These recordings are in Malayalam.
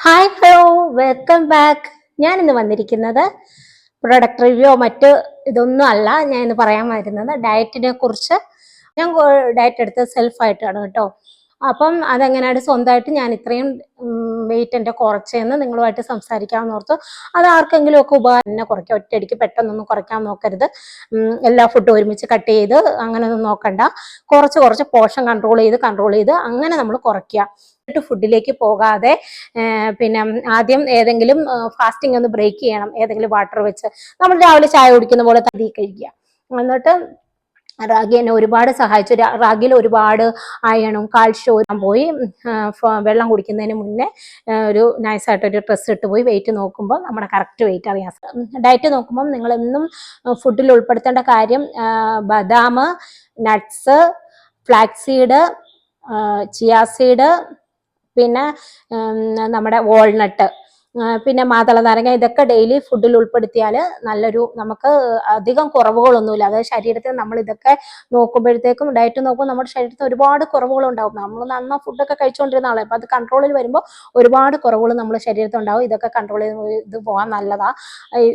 Hi hello, welcome back. ഞാൻ ഇന്ന് വന്നിരിക്കുന്നത് പ്രൊഡക്റ്റ് റിവ്യൂ മറ്റ് ഇതൊന്നും അല്ല. ഞാൻ ഇന്ന് പറയാൻ വരുന്നത് ഡയറ്റിനെ കുറിച്ച്. ഞാൻ ഡയറ്റ് എടുത്തത് സെൽഫായിട്ടാണ് കേട്ടോ. അപ്പം അതെങ്ങനെയാണ് സ്വന്തമായിട്ട് ഞാൻ ഇത്രയും വെയിറ്റ് എൻ്റെ കുറച്ചെന്ന് നിങ്ങളുമായിട്ട് സംസാരിക്കാമെന്ന് ഓർത്തു. അത് ആർക്കെങ്കിലും ഒക്കെ ഉപകാരം തന്നെ കുറയ്ക്കുക. ഒറ്റയടിക്ക് പെട്ടെന്നൊന്നും കുറയ്ക്കാൻ നോക്കരുത്. എല്ലാ ഫുഡും ഒരുമിച്ച് കട്ട് ചെയ്ത് അങ്ങനെയൊന്നും നോക്കണ്ട. കുറച്ച് കുറച്ച് പോർഷൻ കൺട്രോൾ ചെയ്ത് അങ്ങനെ നമ്മൾ കുറയ്ക്കുക. ഫുഡിലേക്ക് പോകാതെ പിന്നെ ആദ്യം ഏതെങ്കിലും ഫാസ്റ്റിംഗ് ഒന്ന് ബ്രേക്ക് ചെയ്യണം. ഏതെങ്കിലും വാട്ടർ വെച്ച് നമ്മൾ രാവിലെ ചായ കുടിക്കുന്ന പോലെ തടി കഴിക്കുക. എന്നിട്ട് റാഗി എന്നെ ഒരുപാട് സഹായിച്ചു. റാഗിയിൽ ഒരുപാട് അയണും കാൽഷ്യവും പോയി. വെള്ളം കുടിക്കുന്നതിന് മുന്നേ ഒരു നൈസായിട്ടൊരു ഡ്രസ്സ് ഇട്ട് പോയി വെയിറ്റ് നോക്കുമ്പോൾ നമ്മുടെ കറക്റ്റ് വെയിറ്റ് അറിയാം. ഡയറ്റ് നോക്കുമ്പോൾ നിങ്ങൾ എന്നും ഫുഡിൽ ഉൾപ്പെടുത്തേണ്ട കാര്യം ബദാം, നട്ട്സ്, ഫ്ലാക്സീഡ്, ചിയാസീഡ്, പിന്നെ നമ്മുടെ വാൾനട്ട്, പിന്നെ മാതള നാരങ്ങ, ഇതൊക്കെ ഡെയിലി ഫുഡിൽ ഉൾപ്പെടുത്തിയാൽ നല്ലൊരു നമുക്ക് അധികം കുറവുകളൊന്നുമില്ല. അതായത് ശരീരത്തിൽ നമ്മൾ ഇതൊക്കെ നോക്കുമ്പോഴത്തേക്കും ഡയറ്റ് നോക്കുമ്പോൾ നമ്മുടെ ശരീരത്തിൽ ഒരുപാട് കുറവുകളുണ്ടാവും. നമ്മൾ നന്നാ ഫുഡൊക്കെ കഴിച്ചുകൊണ്ടിരുന്ന ആളെ അപ്പം അത് കൺട്രോളിൽ വരുമ്പോൾ ഒരുപാട് കുറവുകൾ നമ്മുടെ ശരീരത്തിൽ ഉണ്ടാവും. ഇതൊക്കെ കൺട്രോൾ ചെയ്ത് പോകാൻ നല്ലതാ.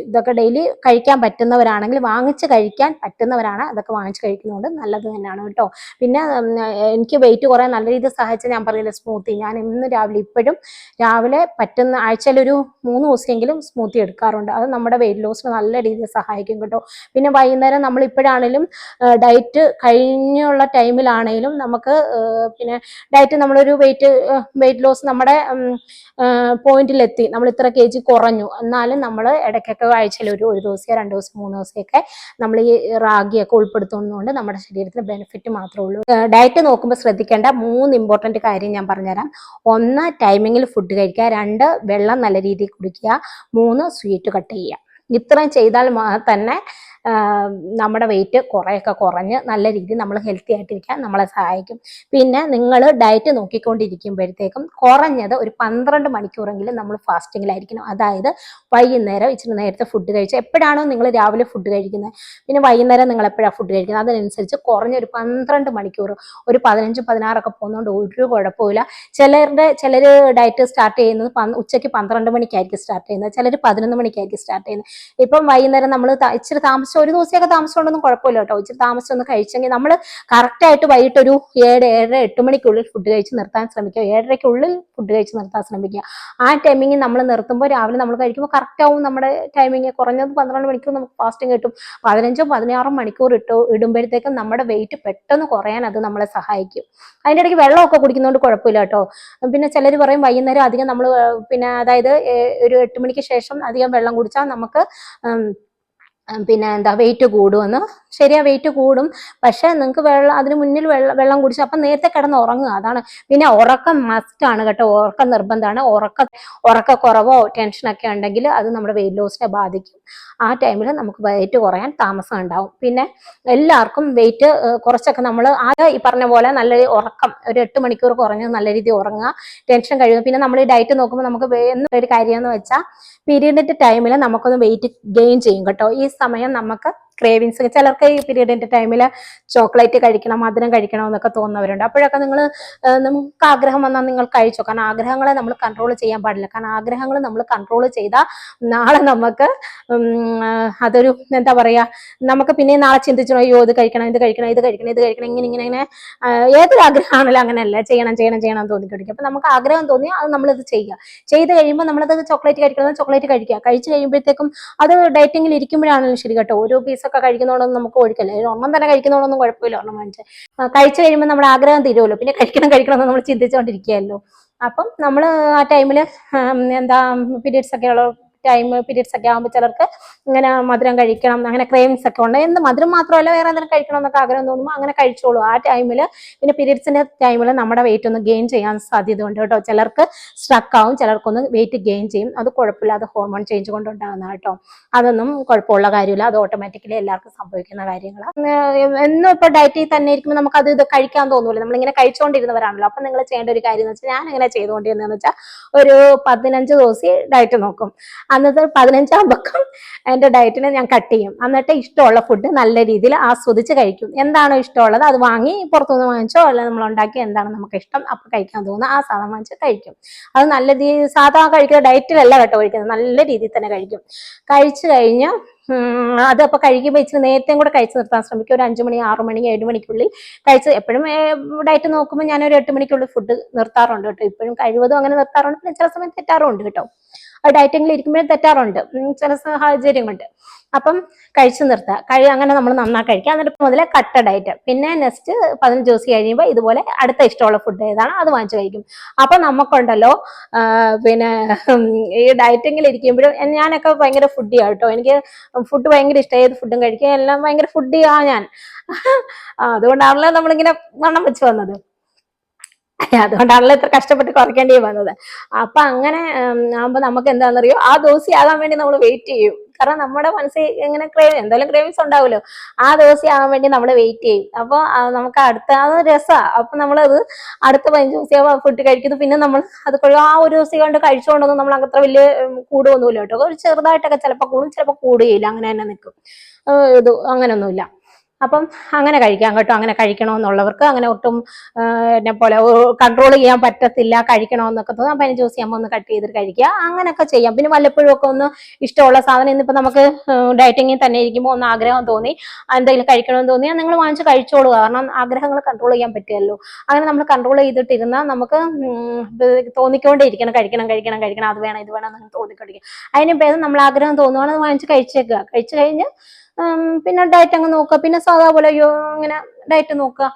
ഇതൊക്കെ ഡെയിലി കഴിക്കാൻ പറ്റുന്നവരാണെങ്കിൽ വാങ്ങിച്ച് കഴിക്കാൻ പറ്റുന്നവരാണ് അതൊക്കെ വാങ്ങിച്ച് കഴിക്കുന്നതുകൊണ്ട് നല്ലത് തന്നെയാണ് കേട്ടോ. പിന്നെ എനിക്ക് വെയിറ്റ് കുറയാൻ നല്ല രീതിയിൽ സഹായിച്ച ഞാൻ പറഞ്ഞില്ല സ്മൂത്തി. ഞാൻ ഇന്ന് രാവിലെ ഇപ്പോഴും രാവിലെ പറ്റുന്ന ആഴ്ചയിൽ ഒരു 3 ദിവസമെങ്കിലും സ്മൂത്തി എടുക്കാറുണ്ട്. അത് നമ്മുടെ വെയിറ്റ് ലോസിന് നല്ല രീതിയിൽ സഹായിക്കും കേട്ടോ. പിന്നെ വൈകുന്നേരം നമ്മൾ ഇപ്പോഴാണെങ്കിലും ഡയറ്റ് കഴിഞ്ഞുള്ള ടൈമിലാണെങ്കിലും നമുക്ക് പിന്നെ ഡയറ്റ് നമ്മളൊരു വെയിറ്റ് ലോസ് നമ്മുടെ പോയിന്റിലെത്തി, നമ്മൾ ഇത്ര kg കുറഞ്ഞു എന്നാലും നമ്മൾ ഇടയ്ക്കൊക്കെ ആഴ്ചയിൽ ഒരു ദിവസം 2 ദിവസം 3 ദിവസമൊക്കെ നമ്മൾ ഈ റാഗിയൊക്കെ ഉൾപ്പെടുത്തുന്നതുകൊണ്ട് നമ്മുടെ ശരീരത്തിന് ബെനിഫിറ്റ് മാത്രമേ ഉള്ളൂ. ഡയറ്റ് നോക്കുമ്പോൾ ശ്രദ്ധിക്കേണ്ട 3 ഇമ്പോർട്ടൻറ്റ് കാര്യം ഞാൻ പറഞ്ഞുതരാം. 1, ടൈമിങ്ങിൽ ഫുഡ് കഴിക്കുക. 2, വെള്ളം നല്ല രീതിയിൽ കുടിക്കുക. 3, സ്വീറ്റ് കട്ട് ചെയ്യുക. ഇത്രയും ചെയ്താൽ തന്നെ നമ്മുടെ വെയിറ്റ് കുറേയൊക്കെ കുറഞ്ഞ് നല്ല രീതിയിൽ നമ്മൾ ഹെൽത്തി ആയിട്ടിരിക്കാൻ നമ്മളെ സഹായിക്കും. പിന്നെ നിങ്ങൾ ഡയറ്റ് നോക്കിക്കൊണ്ടിരിക്കുമ്പോഴത്തേക്കും കുറഞ്ഞത് ഒരു 12 മണിക്കൂറെങ്കിലും നമ്മൾ ഫാസ്റ്റിങ്ങിലായിരിക്കണം. അതായത് വൈകുന്നേരം ഇച്ചിരി നേരത്തെ ഫുഡ് കഴിച്ച്, എപ്പോഴാണോ നിങ്ങൾ രാവിലെ ഫുഡ് കഴിക്കുന്നത് പിന്നെ വൈകുന്നേരം നിങ്ങൾ എപ്പോഴാണ് ഫുഡ് കഴിക്കുന്നത് അതിനനുസരിച്ച് കുറഞ്ഞൊരു 12 മണിക്കൂർ, ഒരു 15, 16 ഒക്കെ പോകുന്നതുകൊണ്ട് ഒരു കുഴപ്പമില്ല. ചിലർ ഡയറ്റ് സ്റ്റാർട്ട് ചെയ്യുന്നത് ഉച്ചയ്ക്ക് 12 മണിക്കായിരിക്കും സ്റ്റാർട്ട് ചെയ്യുന്നത്, ചിലർ 11 മണിക്കായിരിക്കും സ്റ്റാർട്ട് ചെയ്യുന്നത്. ഇപ്പം വൈകുന്നേരം നമ്മൾ ഇച്ചിരി താമസിച്ച് ഒരു ദിവസമൊക്കെ താമസിച്ചുകൊണ്ടൊന്നും കുഴപ്പമില്ല കേട്ടോ. ഇച്ചിരി താമസിച്ചൊന്ന് കഴിച്ചെങ്കിൽ നമ്മൾ കറക്റ്റായിട്ട് വൈകിട്ട് ഒരു 7, 7:30, 8 മണിക്കുള്ളിൽ ഫുഡ് കഴിച്ച് നിർത്താൻ ശ്രമിക്കുക. 7:30-ക്കുള്ളിൽ ഫുഡ് കഴിച്ച് നിർത്താൻ ശ്രമിക്കുക. ആ ടൈമിങ് നമ്മൾ നിർത്തുമ്പോൾ രാവിലെ നമ്മൾ കഴിക്കുമ്പോൾ കറക്റ്റ് ആവും നമ്മുടെ ടൈമിങ്. കുറഞ്ഞത് 12 മണിക്കൂർ നമുക്ക് ഫാസ്റ്റിംഗ് കിട്ടും. 15, 16 മണിക്കൂർ ഇടുമ്പോഴത്തേക്കും നമ്മുടെ വെയിറ്റ് പെട്ടെന്ന് കുറയാൻ അത് നമ്മളെ സഹായിക്കും. അതിൻ്റെ ഇടയ്ക്ക് വെള്ളമൊക്കെ കുടിക്കുന്നതുകൊണ്ട് കുഴപ്പമില്ല കേട്ടോ. പിന്നെ ചിലർ പറയും വൈകുന്നേരം അധികം നമ്മൾ പിന്നെ അതായത് ഒരു 8 മണിക്ക് ശേഷം അധികം വെള്ളം കുടിച്ചാൽ നമുക്ക് പിന്നെ എന്താ വെയിറ്റ് കൂടുമെന്ന്. ശരിയാ, വെയിറ്റ് കൂടും. പക്ഷെ നിങ്ങൾക്ക് അതിന് മുന്നിൽ വെള്ളം കുടിച്ചു അപ്പം നേരത്തെ കിടന്ന് ഉറങ്ങുക. അതാണ്. പിന്നെ ഉറക്കം മസ്റ്റാണ് കേട്ടോ. ഉറക്കം നിർബന്ധമാണ്. ഉറക്കക്കുറവോ ടെൻഷനൊക്കെ ഉണ്ടെങ്കിൽ അത് നമ്മുടെ വെയിറ്റ് ലോസിനെ ബാധിക്കും. ആ ടൈമിൽ നമുക്ക് വെയിറ്റ് കുറയാൻ താമസം ഉണ്ടാവും. പിന്നെ എല്ലാവർക്കും വെയിറ്റ് കുറച്ചൊക്കെ നമ്മൾ ഈ പറഞ്ഞ പോലെ നല്ല ഉറക്കം, ഒരു 8 മണിക്കൂർ കുറഞ്ഞ് നല്ല രീതിയിൽ ഉറങ്ങുക, ടെൻഷൻ കഴിയുന്നു. പിന്നെ നമ്മൾ ഈ ഡയറ്റ് നോക്കുമ്പോൾ നമുക്ക് എന്നൊരു കാര്യം എന്ന് വെച്ചാൽ പീരിയഡിന്റെ ടൈമിൽ നമുക്കൊന്ന് വെയിറ്റ് ഗെയിൻ ചെയ്യും കേട്ടോ. ഈ സമയം നമുക്ക് ക്രേവിങ്സ്, ചിലർക്ക് ഈ പീരിയഡിന്റെ ടൈമിൽ ചോക്ലേറ്റ് കഴിക്കണം, മധുരം കഴിക്കണം എന്നൊക്കെ തോന്നുന്നവരുണ്ട്. അപ്പോഴൊക്കെ നമുക്ക് ആഗ്രഹം വന്നാൽ നിങ്ങൾ കഴിച്ചോ. കാരണം ആഗ്രഹങ്ങളെ നമ്മൾ കൺട്രോൾ ചെയ്യാൻ പാടില്ല. കാരണം ആഗ്രഹങ്ങൾ നമ്മൾ കൺട്രോൾ ചെയ്താൽ നാളെ നമുക്ക് അതൊരു എന്താ പറയാ, നമുക്ക് പിന്നെ നാളെ ചിന്തിച്ചോ അയ്യോ ഇത് കഴിക്കണം, ഇത് കഴിക്കണം, ഇത് കഴിക്കണം, ഇത് കഴിക്കണം, ഇങ്ങനെ ഏതൊരു ആഗ്രഹമാണല്ലോ അങ്ങനെയല്ല ചെയ്യണം എന്ന് തോന്നിക്കൊണ്ടിരിക്കും. അപ്പൊ നമുക്ക് ആഗ്രഹം തോന്നി അത് നമ്മളിത് ചെയ്യുക. ചെയ്ത് കഴിയുമ്പോൾ നമ്മളത് ചോക്ലേറ്റ് കഴിക്കുക. കഴിച്ചു കഴിയുമ്പോഴത്തേക്കും അത് ഡയറ്റിങ്ങിൽ ഇരിക്കുമ്പോഴാണെങ്കിലും ശരി കേട്ടോ. ഓരോ പീസൊക്കെ കഴിക്കുന്നതുകൊണ്ടൊന്നും നമുക്ക് ഒഴിക്കല്ലേ. ഒരെണ്ണം തന്നെ കഴിക്കുന്നതുകൊണ്ടൊന്നും കുഴപ്പമില്ല. ഒരെണ്ണം വാങ്ങിച്ച് കഴിച്ചു കഴിയുമ്പോൾ നമ്മുടെ ആഗ്രഹം തീരുമല്ലോ. പിന്നെ കഴിക്കണം എന്ന് നമ്മൾ ചിന്തിച്ചുകൊണ്ടിരിക്കുകയല്ലോ. അപ്പം നമ്മൾ ആ ടൈമിൽ എന്താ പീരിയഡ്സ് ഒക്കെ ആകുമ്പോൾ ചിലർക്ക് ഇങ്ങനെ മധുരം കഴിക്കണം, അങ്ങനെ ക്രേവിങ്സ് ഒക്കെ ഉണ്ട്. എന്ത് മധുരം മാത്രമല്ല വേറെ എന്തെങ്കിലും കഴിക്കണം എന്നൊക്കെ ആഗ്രഹം തോന്നുമ്പോൾ അങ്ങനെ കഴിച്ചോളൂ ആ ടൈമിൽ. പിന്നെ പീരിയഡ്സിന്റെ ടൈമിൽ നമ്മുടെ വെയിറ്റ് ഒന്ന് ഗെയിൻ ചെയ്യാൻ സാധ്യത ഉണ്ട് കേട്ടോ. ചിലർക്ക് സ്ട്രക്ക് ആവും, ചിലർക്കൊന്ന് വെയിറ്റ് ഗെയിൻ ചെയ്യും. അത് കുഴപ്പമില്ല. അത് ഹോർമോൺ ചേഞ്ച് കൊണ്ടുണ്ടാകുന്ന കേട്ടോ. അതൊന്നും കുഴപ്പമുള്ള കാര്യമില്ല. അത് ഓട്ടോമാറ്റിക്കലി എല്ലാവർക്കും സംഭവിക്കുന്ന കാര്യങ്ങളാണ്. എന്നും ഇപ്പൊ ഡയറ്റിൽ തന്നെ ഇരിക്കുമ്പോൾ നമുക്ക് അത് കഴിക്കാൻ തോന്നൂല. നമ്മളിങ്ങനെ കഴിച്ചുകൊണ്ടിരുന്നവരാണല്ലോ. അപ്പൊ നിങ്ങൾ ചെയ്യേണ്ട ഒരു കാര്യം എന്ന് വെച്ചാൽ, ഞാൻ എങ്ങനെ ചെയ്തുകൊണ്ടിരുന്നതെന്ന് വെച്ചാൽ ഒരു 15 ദിവസം ഡയറ്റ് നോക്കും. അന്നത്തെ 15-ാം പക്കം എൻ്റെ ഡയറ്റിനെ ഞാൻ കട്ട് ചെയ്യും. എന്നിട്ട് ഇഷ്ടമുള്ള ഫുഡ് നല്ല രീതിയിൽ ആസ്വദിച്ച് കഴിക്കും. എന്താണോ ഇഷ്ടമുള്ളത് അത് വാങ്ങി പുറത്തുനിന്ന് വാങ്ങിച്ചോ അല്ല നമ്മൾ ഉണ്ടാക്കി എന്താണ് നമുക്ക് ഇഷ്ടം അപ്പോൾ കഴിക്കാൻ തോന്നുന്നത് ആ സാധനം വാങ്ങിച്ച് കഴിക്കും. അത് നല്ല രീതിയിൽ സാധാ കഴിക്കുന്ന ഡയറ്റിലല്ല കേട്ടോ കഴിക്കുന്നത്, നല്ല രീതിയിൽ തന്നെ കഴിക്കും. കഴിച്ചു കഴിഞ്ഞ് അത് അപ്പോൾ കഴിക്കുമ്പോൾ ഇച്ചിരി നേരത്തെയും കൂടെ കഴിച്ച് നിർത്താൻ ശ്രമിക്കും. ഒരു 5 മണി 6 മണി 7 മണിക്കുള്ളിൽ കഴിച്ച്, എപ്പോഴും ഡയറ്റ് നോക്കുമ്പോൾ ഞാനൊരു 8 മണിക്കുള്ളിൽ ഫുഡ് നിർത്താറുണ്ട് കേട്ടോ. ഇപ്പോഴും കഴിവതും അങ്ങനെ നിർത്താറുണ്ട്. പിന്നെ ചില സമയത്ത് തെറ്റാറുണ്ട് കേട്ടോ. ഡയറ്റിങ്ങിൽ ഇരിക്കുമ്പോഴും തെറ്റാറുണ്ട് ചില സാഹചര്യം കൊണ്ട്. അപ്പം കഴിച്ചു നിർത്തുക, അങ്ങനെ നമ്മൾ നന്നായി കഴിക്കുക. എന്നിട്ട് മുതലേ കട്ട ഡയറ്റ്. പിന്നെ നെക്സ്റ്റ് 15 ദിവസം കഴിയുമ്പോൾ ഇതുപോലെ അടുത്ത ഇഷ്ടമുള്ള ഫുഡ് ഏതാണ് അത് വാങ്ങിച്ചു കഴിക്കും. അപ്പൊ നമുക്കുണ്ടല്ലോ പിന്നെ ഈ ഡയറ്റിങ്ങിൽ ഇരിക്കുമ്പോഴും ഞാനൊക്കെ ഭയങ്കര ഫുഡിയാണ് കേട്ടോ. എനിക്ക് ഫുഡ് ഭയങ്കര ഇഷ്ടം, ഏത് ഫുഡും കഴിക്കുക എല്ലാം ഭയങ്കര ഫുഡിയാ ഞാൻ. അതുകൊണ്ടാണല്ലോ നമ്മളിങ്ങനെ വണ്ണം വെച്ച് വന്നത്, അതുകൊണ്ടാണല്ലോ ഇത്ര കഷ്ടപ്പെട്ട് കുറയ്ക്കേണ്ടി വന്നത്. അപ്പൊ അങ്ങനെ ആകുമ്പോൾ നമുക്ക് എന്താണെന്നറിയോ, ആ ദിവസം ആകാൻ വേണ്ടി നമ്മൾ വെയിറ്റ് ചെയ്യും. കാരണം നമ്മുടെ മനസ്സിൽ ഇങ്ങനെ എന്തായാലും ക്രേവിങ്സ് ഉണ്ടാവുമല്ലോ, ആ ദിവസം ആകാൻ വേണ്ടി നമ്മൾ വെയിറ്റ് ചെയ്യും. അപ്പോൾ നമുക്ക് അടുത്ത അത് രസമാണ്. അപ്പൊ നമ്മളത് അടുത്ത 15 ദിവസം ഫുഡ് കഴിക്കുന്നു. പിന്നെ നമ്മൾ അത് ആ ഒരു ദിവസം കൊണ്ട് കഴിച്ചുകൊണ്ടൊന്നും നമ്മൾ അത്ര വലിയ കൂടുമൊന്നുമില്ല കേട്ടോ. ഒരു ചെറുതായിട്ടൊക്കെ ചിലപ്പോൾ കൂടും, ചിലപ്പോൾ കൂടുകയില്ല, അങ്ങനെ തന്നെ നിൽക്കും. ഇത് അങ്ങനെയൊന്നുമില്ല. അപ്പം അങ്ങനെ കഴിക്കാം കേട്ടോ. അങ്ങനെ കഴിക്കണമെന്നുള്ളവർക്ക്, അങ്ങനെ ഒട്ടും എന്നെ പോലെ കൺട്രോൾ ചെയ്യാൻ പറ്റത്തില്ല കഴിക്കണമെന്നൊക്കെ തോന്നുന്നു, 15 ദിവസം ആകുമ്പോൾ ഒന്ന് കട്ട് ചെയ്തിട്ട് കഴിക്കുക, അങ്ങനെയൊക്കെ ചെയ്യാം. പിന്നെ വല്ലപ്പോഴും ഒക്കെ ഒന്ന് ഇഷ്ടമുള്ള സാധനം, ഇന്നിപ്പോൾ നമുക്ക് ഡയറ്റിങ്ങിൽ തന്നെ ഇരിക്കുമ്പോൾ ഒന്ന് ആഗ്രഹം തോന്നി എന്തെങ്കിലും കഴിക്കണമെന്ന് തോന്നിയാൽ നിങ്ങൾ വാങ്ങിച്ച് കഴിച്ചോളൂ. കാരണം ആഗ്രഹങ്ങൾ കൺട്രോൾ ചെയ്യാൻ പറ്റുമല്ലോ. അങ്ങനെ നമ്മൾ കൺട്രോൾ ചെയ്തിട്ടിരുന്നാൽ നമുക്ക് തോന്നിക്കൊണ്ടേയിരിക്കണം കഴിക്കണം കഴിക്കണം കഴിക്കണം, അത് വേണം ഇത് വേണം എന്ന് തോന്നിക്കൊണ്ടിരിക്കും. അതിന് ഭേദം നമ്മൾ ആഗ്രഹം തോന്നുവാണെങ്കിൽ വാങ്ങിച്ച് കഴിച്ചേക്കുക. കഴിച്ചു കഴിഞ്ഞ് പിന്നെ ഡയറ്റ് അങ്ങ് നോക്കുക. പിന്നെ സാധാ പോലെ ഇങ്ങനെ ഡയറ്റ് നോക്കുക.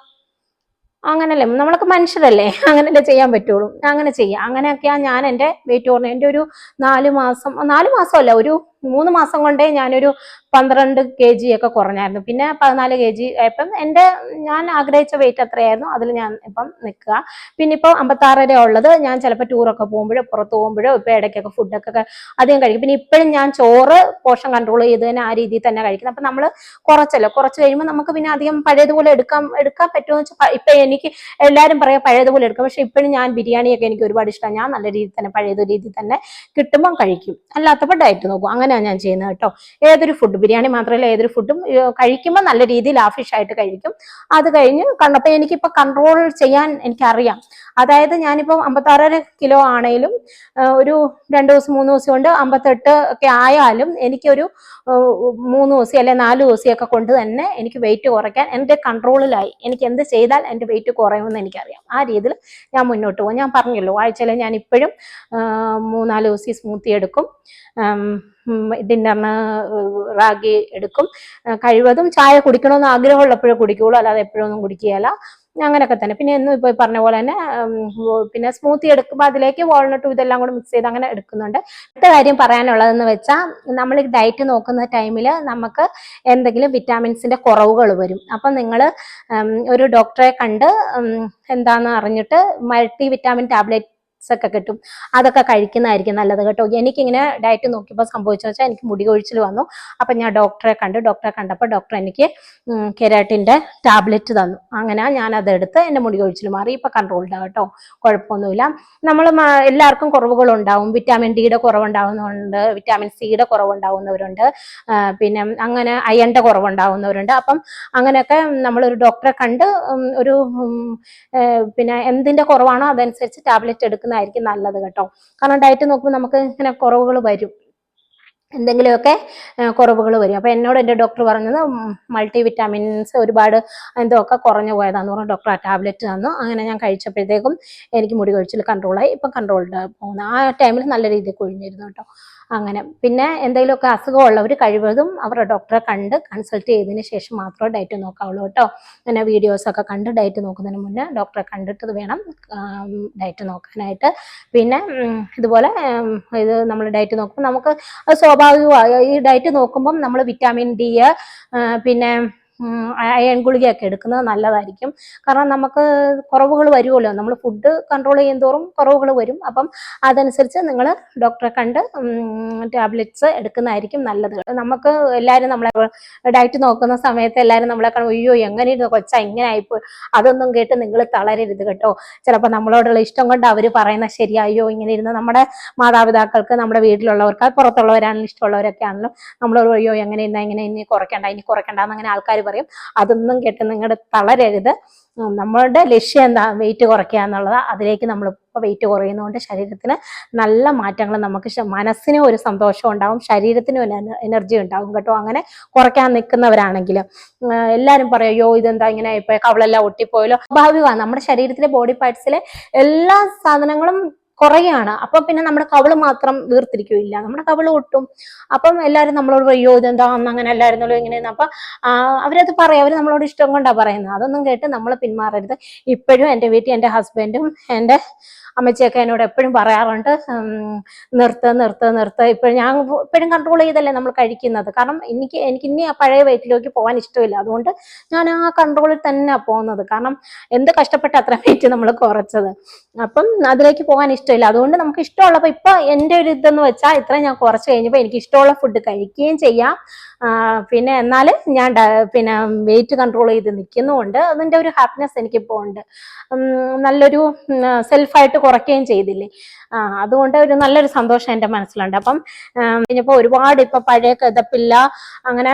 അങ്ങനല്ലേ, നമ്മളൊക്കെ മനുഷ്യരല്ലേ, അങ്ങനല്ലേ ചെയ്യാൻ പറ്റുള്ളൂ. അങ്ങനെ ചെയ്യാം. അങ്ങനെയൊക്കെയാ ഞാൻ എൻ്റെ വെയിറ്റ് കുറഞ്ഞു. എൻ്റെ ഒരു 4 മാസമല്ല, ഒരു 3 മാസം കൊണ്ടേ ഞാനൊരു 12 kg ഒക്കെ കുറഞ്ഞായിരുന്നു. പിന്നെ 14 kg ആയപ്പം ഞാൻ ആഗ്രഹിച്ച വെയിറ്റ് എത്രയായിരുന്നു അതിൽ ഞാൻ ഇപ്പം നിൽക്കുക. പിന്നെ ഇപ്പോൾ 56 ഉള്ളത്. ഞാൻ ചിലപ്പോൾ ടൂറൊക്കെ പോകുമ്പോഴോ പുറത്ത് പോകുമ്പോഴോ ഇപ്പം ഇടയ്ക്കൊക്കെ ഫുഡൊക്കെ അധികം കഴിക്കും. പിന്നെ ഇപ്പോഴും ഞാൻ ചോറ് പോഷൻ കൺട്രോൾ ചെയ്ത് തന്നെ ആ രീതിയിൽ തന്നെ കഴിക്കുന്നത്. അപ്പം നമ്മൾ കുറച്ച് കഴിയുമ്പോൾ നമുക്ക് പിന്നെ അധികം പഴയതുപോലെ എടുക്കാൻ പറ്റുമെന്ന് വെച്ചാൽ, ഇപ്പൊ എനിക്ക് എല്ലാവരും പറയാം പഴയതുപോലെ എടുക്കാം, പക്ഷെ ഇപ്പോഴും ഞാൻ ബിരിയാണിയൊക്കെ എനിക്ക് ഒരുപാട് ഇഷ്ടമാണ്. ഞാൻ നല്ല രീതിയിൽ തന്നെ പഴയ രീതിയിൽ തന്നെ കിട്ടുമ്പോൾ കഴിക്കും, അല്ലാത്തപ്പോൾ ഡയറ്റ് നോക്കും. അങ്ങനെയാണ് ഞാൻ ചെയ്യുന്നത് കേട്ടോ. ഏതൊരു ഫുഡ്, ബിരിയാണി മാത്രമല്ല ഏതൊരു ഫുഡും കഴിക്കുമ്പോൾ നല്ല രീതിയിൽ ലാഫിഷായിട്ട് കഴിക്കും. അത് കഴിഞ്ഞ് കണ്ടപ്പോൾ എനിക്കിപ്പോൾ കൺട്രോൾ ചെയ്യാൻ എനിക്കറിയാം. അതായത് ഞാനിപ്പോൾ 56 കിലോ ആണെങ്കിലും ഒരു 2 ദിവസം 3 ദിവസം കൊണ്ട് 58 ഒക്കെ ആയാലും എനിക്കൊരു 3 ദിവസം അല്ലെ 4 ദിവസമൊക്കെ കൊണ്ട് തന്നെ എനിക്ക് വെയിറ്റ് കുറയ്ക്കാൻ എൻ്റെ കൺട്രോളിലായി. എനിക്ക് എന്ത് ചെയ്താൽ എൻ്റെ വെയിറ്റ് കുറയുമെന്ന് എനിക്കറിയാം. ആ രീതിയിൽ ഞാൻ മുന്നോട്ട് പോകും. ഞാൻ പറഞ്ഞല്ലോ, ആഴ്ചയിൽ ഞാൻ ഇപ്പോഴും 3-4 ദിവസം സ്മൂത്തി എടുക്കും, ഡിന്നറിന് റാഗി എടുക്കും. കഴിവതും ചായ കുടിക്കണമെന്ന് ആഗ്രഹമുള്ളപ്പോഴേ കുടിക്കുകയുള്ളൂ, അല്ലാതെ എപ്പോഴൊന്നും കുടിക്കുകയില്ല. അങ്ങനെയൊക്കെ തന്നെ. പിന്നെ എന്നും ഇപ്പോൾ പറഞ്ഞ പോലെ തന്നെ പിന്നെ സ്മൂത്തി എടുക്കുമ്പോൾ അതിലേക്ക് വാൾനട്ടും ഇതെല്ലാം കൂടെ മിക്സ് ചെയ്ത് അങ്ങനെ എടുക്കുന്നുണ്ട്. അടുത്ത കാര്യം പറയാനുള്ളതെന്ന് വെച്ചാൽ, നമ്മൾ ഡയറ്റ് നോക്കുന്ന ടൈമിൽ നമുക്ക് എന്തെങ്കിലും വിറ്റാമിൻസിന്റെ കുറവുകൾ വരും. അപ്പം നിങ്ങൾ ഒരു ഡോക്ടറെ കണ്ട് എന്താണെന്ന് അറിഞ്ഞിട്ട് മൾട്ടി വിറ്റാമിൻ ടാബ്ലറ്റ് ഒക്കെ കിട്ടും, അതൊക്കെ കഴിക്കുന്നതായിരിക്കും നല്ലത് കേട്ടോ. എനിക്കിങ്ങനെ ഡയറ്റ് നോക്കിയപ്പോൾ സംഭവിച്ചു വെച്ചാൽ എനിക്ക് മുടി കൊഴിച്ചിൽ വന്നു. അപ്പം ഞാൻ ഡോക്ടറെ കണ്ടപ്പോൾ ഡോക്ടർ എനിക്ക് കെരാറ്റിൻ്റെ ടാബ്ലറ്റ് തന്നു. അങ്ങനെ ഞാനതെടുത്ത് എൻ്റെ മുടി കൊഴിച്ചിൽ മാറി. ഇപ്പം കൺട്രോൾഡാണ് കേട്ടോ, കുഴപ്പമൊന്നുമില്ല. നമ്മൾ എല്ലാവർക്കും കുറവുകളുണ്ടാവും. വിറ്റാമിൻ ഡിയുടെ കുറവുണ്ടാവുന്നവരുണ്ട്, വിറ്റാമിൻ സിയുടെ കുറവുണ്ടാവുന്നവരുണ്ട്, പിന്നെ അങ്ങനെ അയണിന്റെ കുറവുണ്ടാവുന്നവരുണ്ട്. അപ്പം അങ്ങനെയൊക്കെ നമ്മളൊരു ഡോക്ടറെ കണ്ട് ഒരു പിന്നെ എന്തിന്റെ കുറവാണോ അതനുസരിച്ച് ടാബ്ലറ്റ് എടുക്കുന്നതായിരിക്കും നല്ലത് കേട്ടോ. കാരണം ഡയറ്റ് നോക്കുമ്പോൾ നമുക്ക് ഇങ്ങനെ കുറവുകൾ വരും, എന്തെങ്കിലുമൊക്കെ കുറവുകൾ വരും. അപ്പോൾ എന്നോട് എൻ്റെ ഡോക്ടർ പറഞ്ഞത് മൾട്ടി വിറ്റാമിൻസ് ഒരുപാട് എന്തൊക്കെ കുറഞ്ഞു പോയതാന്ന് പറഞ്ഞ് ഡോക്ടർ ആ ടാബ്ലറ്റ് തന്നു. അങ്ങനെ ഞാൻ കഴിച്ചപ്പോഴത്തേക്കും എനിക്ക് മുടി കൊഴിച്ചിൽ കൺട്രോളായി. ഇപ്പം കൺട്രോൾഡ് പോകുന്നു. ആ ടൈമിൽ നല്ല രീതിയിൽ കൊഴിഞ്ഞിരുന്നു കേട്ടോ. അങ്ങനെ പിന്നെ എന്തെങ്കിലുമൊക്കെ അസുഖമുള്ളവർ കഴിവതും അവരുടെ ഡോക്ടറെ കണ്ട് കൺസൾട്ട് ചെയ്തതിന് ശേഷം മാത്രമേ ഡയറ്റ് നോക്കാവുള്ളൂ കേട്ടോ. അങ്ങനെ വീഡിയോസൊക്കെ കണ്ട് ഡയറ്റ് നോക്കുന്നതിന് മുന്നേ ഡോക്ടറെ കണ്ടിട്ട് വേണം ഡയറ്റ് നോക്കാനായിട്ട്. പിന്നെ ഇതുപോലെ ഇത് നമ്മൾ ഡയറ്റ് നോക്കുമ്പോൾ നമുക്ക് അത് സ്വാഭാവികമായി ഈ ഡയറ്റ് നോക്കുമ്പം നമ്മൾ വിറ്റാമിൻ ഡി പിന്നെ അയൺ ഗുളികയൊക്കെ എടുക്കുന്നത് നല്ലതായിരിക്കും. കാരണം നമുക്ക് കുറവുകൾ വരുമല്ലോ, നമ്മൾ ഫുഡ് കൺട്രോൾ ചെയ്യും തോറും കുറവുകൾ വരും. അപ്പം അതനുസരിച്ച് നിങ്ങൾ ഡോക്ടറെ കണ്ട് ടാബ്ലറ്റ്സ് എടുക്കുന്നതായിരിക്കും നല്ലത്. നമുക്ക് എല്ലാവരും നമ്മളെ ഡയറ്റ് നോക്കുന്ന സമയത്ത് എല്ലാവരും നമ്മളെ കാണും, അയ്യോ എങ്ങനെ ഇരുന്നു കൊച്ചാ ഇങ്ങനെ ആയിപ്പോ, അതൊന്നും കേട്ട് നിങ്ങൾ തളരരുത് കേട്ടോ. ചിലപ്പോൾ നമ്മളോടുള്ള ഇഷ്ടം കൊണ്ട് അവർ പറയുന്ന ശരിയായോ ഇങ്ങനെ ഇരുന്ന് നമ്മുടെ മാതാപിതാക്കൾക്ക്, നമ്മുടെ വീട്ടിലുള്ളവർക്ക്, പുറത്തുള്ളവരാണെങ്കിലും ഇഷ്ടമുള്ളവരൊക്കെ ആണെങ്കിലും നമ്മളോട് അയ്യോ എങ്ങനെ ഇരുന്ന ഇങ്ങനെ ഇനി കുറയ്ക്കണ്ട എന്ന് അങ്ങനെ ആൾക്കാർ പറയും. അതൊന്നും കേട്ട് നിങ്ങളുടെ തളരരുത്. നമ്മളുടെ ലക്ഷ്യം എന്താ, വെയിറ്റ് കുറയ്ക്കുക എന്നുള്ളത്. അതിലേക്ക് നമ്മളിപ്പോൾ വെയിറ്റ് കുറയുന്നതുകൊണ്ട് ശരീരത്തിന് നല്ല മാറ്റങ്ങൾ, നമുക്ക് മനസ്സിനും ഒരു സന്തോഷം ഉണ്ടാവും, ശരീരത്തിനും ഒരു എനർജി ഉണ്ടാവും കേട്ടോ. അങ്ങനെ കുറയ്ക്കാൻ നിൽക്കുന്നവരാണെങ്കിൽ എല്ലാവരും പറയും അയ്യോ ഇതെന്താ ഇങ്ങനെ ആയിപ്പോയി, കവളെല്ലാം ഒട്ടിപ്പോയല്ലോ. സ്വാഭാവികമാണ്, നമ്മുടെ ശരീരത്തിലെ ബോഡി പാർട്സിലെ എല്ലാ സാധനങ്ങളും കുറയാണ്. അപ്പൊ പിന്നെ നമ്മുടെ കവിള് മാത്രം വീർത്തിരിക്കില്ല, നമ്മുടെ കവിള് ഒട്ടും. അപ്പം എല്ലാവരും നമ്മളോട് അയ്യോ ഇതെന്താ അന്ന് അങ്ങനെ അല്ലായിരുന്നല്ലോ ഇങ്ങനെയെന്ന്. അപ്പൊ അവരത് പറയും, അവര് നമ്മളോട് ഇഷ്ടം കൊണ്ടാ പറയുന്നത്. അതൊന്നും കേട്ട് നമ്മൾ പിന്മാറരുത്. ഇപ്പോഴും എൻ്റെ വീട്ടിൽ എൻ്റെ ഹസ്ബൻഡും എൻ്റെ അമ്മച്ചിയൊക്കെ എന്നോട് എപ്പോഴും പറയാറുണ്ട്, നിർത്ത്. ഇപ്പോഴും ഞാൻ എപ്പോഴും കൺട്രോൾ ചെയ്തല്ലേ നമ്മൾ കഴിക്കുന്നത്. കാരണം എനിക്ക് ഇനി ആ പഴയ വെയിറ്റിലേക്ക് പോകാൻ ഇഷ്ടമില്ല. അതുകൊണ്ട് ഞാൻ ആ കൺട്രോളിൽ തന്നെ പോകുന്നത്. കാരണം എന്ത് കഷ്ടപ്പെട്ട് അത്ര വെയിറ്റ് നമ്മൾ കുറച്ചത്. അപ്പം അതിലേക്ക് പോകാൻ ഇഷ്ടമില്ല. അതുകൊണ്ട് നമുക്ക് ഇഷ്ടമുള്ളപ്പോൾ, ഇപ്പൊ എൻ്റെ ഒരു ഇതെന്ന് വെച്ചാൽ ഇത്രയും ഞാൻ കുറച്ച് കഴിഞ്ഞപ്പോൾ എനിക്ക് ഇഷ്ടമുള്ള ഫുഡ് കഴിക്കുകയും ചെയ്യാം. പിന്നെ എന്നാൽ ഞാൻ പിന്നെ വെയിറ്റ് കൺട്രോൾ ചെയ്ത് നിൽക്കുന്നുമുണ്ട്. അതിൻ്റെ ഒരു ഹാപ്പിനെസ് എനിക്കിപ്പോൾ ഉണ്ട്. നല്ലൊരു സെൽഫായിട്ട് കുറയ്ക്കുകയും ചെയ്തില്ലേ. അതുകൊണ്ട് ഒരു നല്ലൊരു സന്തോഷം എൻ്റെ മനസ്സിലുണ്ട്. അപ്പം കഴിഞ്ഞപ്പോൾ ഒരുപാട് ഇപ്പൊ പഴയ കിതപ്പില്ല, അങ്ങനെ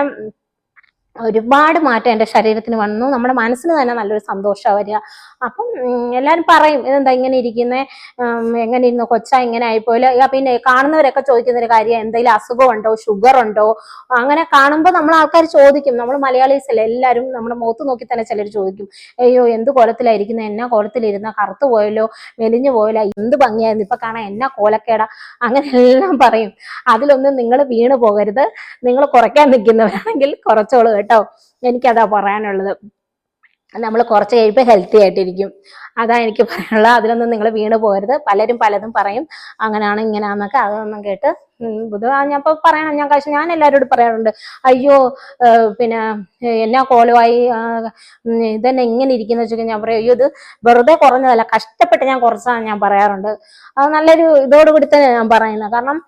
ഒരുപാട് മാറ്റം എൻ്റെ ശരീരത്തിന് വന്നു. നമ്മുടെ മനസ്സിന് തന്നെ നല്ലൊരു സന്തോഷമാണ് വരിക. അപ്പം എല്ലാവരും പറയും ഇതെന്താ ഇങ്ങനെ ഇരിക്കുന്നേ, എങ്ങനെ ഇരുന്നു കൊച്ചാ ഇങ്ങനെ ആയിപ്പോയില്ല. പിന്നെ കാണുന്നവരൊക്കെ ചോദിക്കുന്ന ഒരു കാര്യം, എന്തെങ്കിലും അസുഖമുണ്ടോ, ഷുഗർ ഉണ്ടോ, അങ്ങനെ കാണുമ്പോൾ നമ്മൾ ആൾക്കാർ ചോദിക്കും. നമ്മൾ മലയാളീസ് അല്ലേ, എല്ലാവരും നമ്മുടെ മുഖത്ത് നോക്കി തന്നെ ചിലർ ചോദിക്കും, അയ്യോ എന്ത് കോലത്തിലായിരിക്കുന്നത്, എന്നാ കോലത്തിലിരുന്ന, കറുത്തു പോയല്ലോ, മെലിഞ്ഞു പോയല്ലോ, എന്ത് ഭംഗിയായിരുന്നു, ഇപ്പൊ കാണാൻ എന്നാ കോലക്കേടാ, അങ്ങനെ എല്ലാം പറയും. അതിലൊന്നും നിങ്ങൾ വീണ് പോകരുത്. നിങ്ങൾ കുറയ്ക്കാൻ നിൽക്കുന്നവരാണെങ്കിൽ കുറച്ചോളൂ കേട്ടോ. എനിക്കതാ പറയാനുള്ളത്. നമ്മൾ കുറച്ച് കഴിയുമ്പോൾ ഹെൽത്തി ആയിട്ടിരിക്കും. അതാ എനിക്ക് പറയാനുള്ളത്. അതിലൊന്നും നിങ്ങൾ വീണ് പോകരുത്. പലരും പലതും പറയും, അങ്ങനെയാണ് ഇങ്ങനെയാന്നൊക്കെ. അതൊന്നും കേട്ട് ഞാനിപ്പോൾ പറയണം, ഞാൻ എല്ലാവരോടും പറയാറുണ്ട്, അയ്യോ പിന്നെ എന്നാ കോലമായി, ഇതന്നെ ഇങ്ങനെ ഇരിക്കുന്ന വെച്ചാൽ ഞാൻ പറയും, അയ്യോ ഇത് വെറുതെ കുറഞ്ഞതല്ല, കഷ്ടപ്പെട്ട് ഞാൻ കുറച്ചാണ് ഞാൻ പറയാറുണ്ട്. അത് നല്ലൊരു ഇതോടുകൂടി തന്നെ ഞാൻ പറയുന്നത്. കാരണം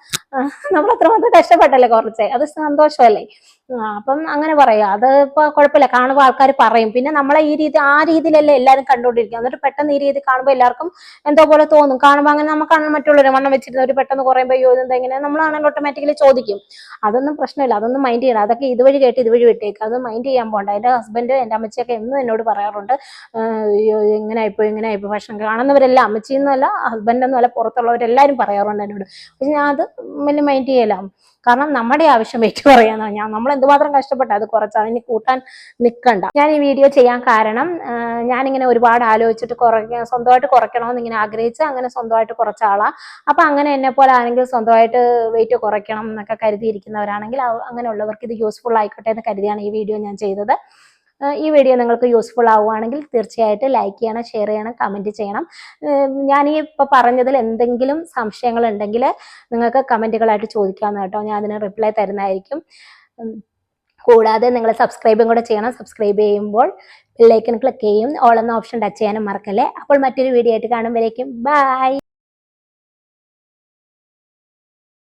നമ്മൾ അത്രമാത്രം കഷ്ടപ്പെട്ടല്ലേ കുറച്ചേ, അത് സന്തോഷമല്ലേ. അപ്പം അങ്ങനെ പറയാം. അത് ഇപ്പൊ കുഴപ്പമില്ല, കാണുമ്പോൾ ആൾക്കാർ പറയും. പിന്നെ നമ്മളെ ആ രീതിയിലല്ലേ എല്ലാവരും കണ്ടുകൊണ്ടിരിക്കുക. എന്നിട്ട് പെട്ടെന്ന് ഈ രീതി കാണുമ്പോൾ എല്ലാവർക്കും എന്തോ പോലെ തോന്നും. കാണുമ്പോൾ അങ്ങനെ നമുക്കാണ് മറ്റുള്ളവർ വണ്ണം വെച്ചിരുന്ന ഒരു പെട്ടെന്ന് കുറയുമ്പോൾ അയ്യോ ഇതെന്താ ഇങ്ങനെ, നമ്മളാണെങ്കിൽ ഓട്ടോമാറ്റിക്കലി ചോദിക്കും. അതൊന്നും പ്രശ്നമില്ല, അതൊന്നും മൈൻഡ് ചെയ്യണം. അതൊക്കെ ഇതുവഴി കേട്ട് ഇതുവഴി വിട്ടേക്ക്, അത് മൈൻഡ് ചെയ്യാൻ പോകണ്ട. എൻ്റെ ഹസ്ബൻഡ്, എൻ്റെ അമ്മച്ചിയൊക്കെ എന്നും എന്നോട് പറയാറുണ്ട്, ഇങ്ങനെ ആയിപ്പോയി. ഭക്ഷണം കാണുന്നവരെല്ലാം, അമ്മച്ചിന്നല്ല ഹസ്ബൻഡൊന്നും അല്ല, പുറത്തുള്ളവരെല്ലാവരും പറയാറുണ്ട് എന്നോട്. പക്ഷെ ഞാൻ അത് വലിയ മൈൻഡ് ചെയ്യല. കാരണം നമ്മുടെ ആവശ്യം വെയിറ്റ് പറയാനാണ്. നമ്മൾ എന്തുമാത്രം കഷ്ടപ്പെട്ട അത് കുറച്ച്, അതിന് കൂട്ടാൻ നിൽക്കണ്ട. ഞാൻ ഈ വീഡിയോ ചെയ്യാൻ കാരണം, ഞാനിങ്ങനെ ഒരുപാട് ആലോചിച്ചിട്ട് സ്വന്തമായിട്ട് കുറയ്ക്കണമെന്ന് ഇങ്ങനെ ആഗ്രഹിച്ച് അങ്ങനെ സ്വന്തമായിട്ട് കുറച്ച ആളാ. അപ്പൊ അങ്ങനെ എന്നെ പോലെ ആണെങ്കിൽ സ്വന്തമായിട്ട് വെയിറ്റ് കുറയ്ക്കണം എന്നൊക്കെ കരുതിയിരിക്കുന്നവരാണെങ്കിൽ അങ്ങനെയുള്ളവർക്ക് ഇത് യൂസ്ഫുൾ ആയിക്കോട്ടെ എന്ന് കരുതിയാണ് ഈ വീഡിയോ ഞാൻ ചെയ്തത്. ഈ വീഡിയോ നിങ്ങൾക്ക് യൂസ്ഫുൾ ആവുകയാണെങ്കിൽ തീർച്ചയായിട്ടും ലൈക്ക് ചെയ്യണം, ഷെയർ ചെയ്യണം, കമൻറ്റ് ചെയ്യണം. ഞാൻ ഈ ഇപ്പോൾ പറഞ്ഞതിൽ എന്തെങ്കിലും സംശയങ്ങൾ ഉണ്ടെങ്കിൽ നിങ്ങൾക്ക് കമൻറ്റുകളായിട്ട് ചോദിക്കാമെന്ന് കേട്ടോ. ഞാൻ അതിന് റിപ്ലൈ തരുന്നതായിരിക്കും. കൂടാതെ നിങ്ങൾ സബ്സ്ക്രൈബും കൂടെ ചെയ്യണം. സബ്സ്ക്രൈബ് ചെയ്യുമ്പോൾ ബെല്ലൈക്കൺ ക്ലിക്ക് ചെയ്യും, ഓൾ എന്ന ഓപ്ഷൻ ടച്ച് ചെയ്യാനും മറക്കല്ലേ. അപ്പോൾ മറ്റൊരു വീഡിയോ ആയിട്ട് കാണുമ്പോഴേക്കും ബൈ.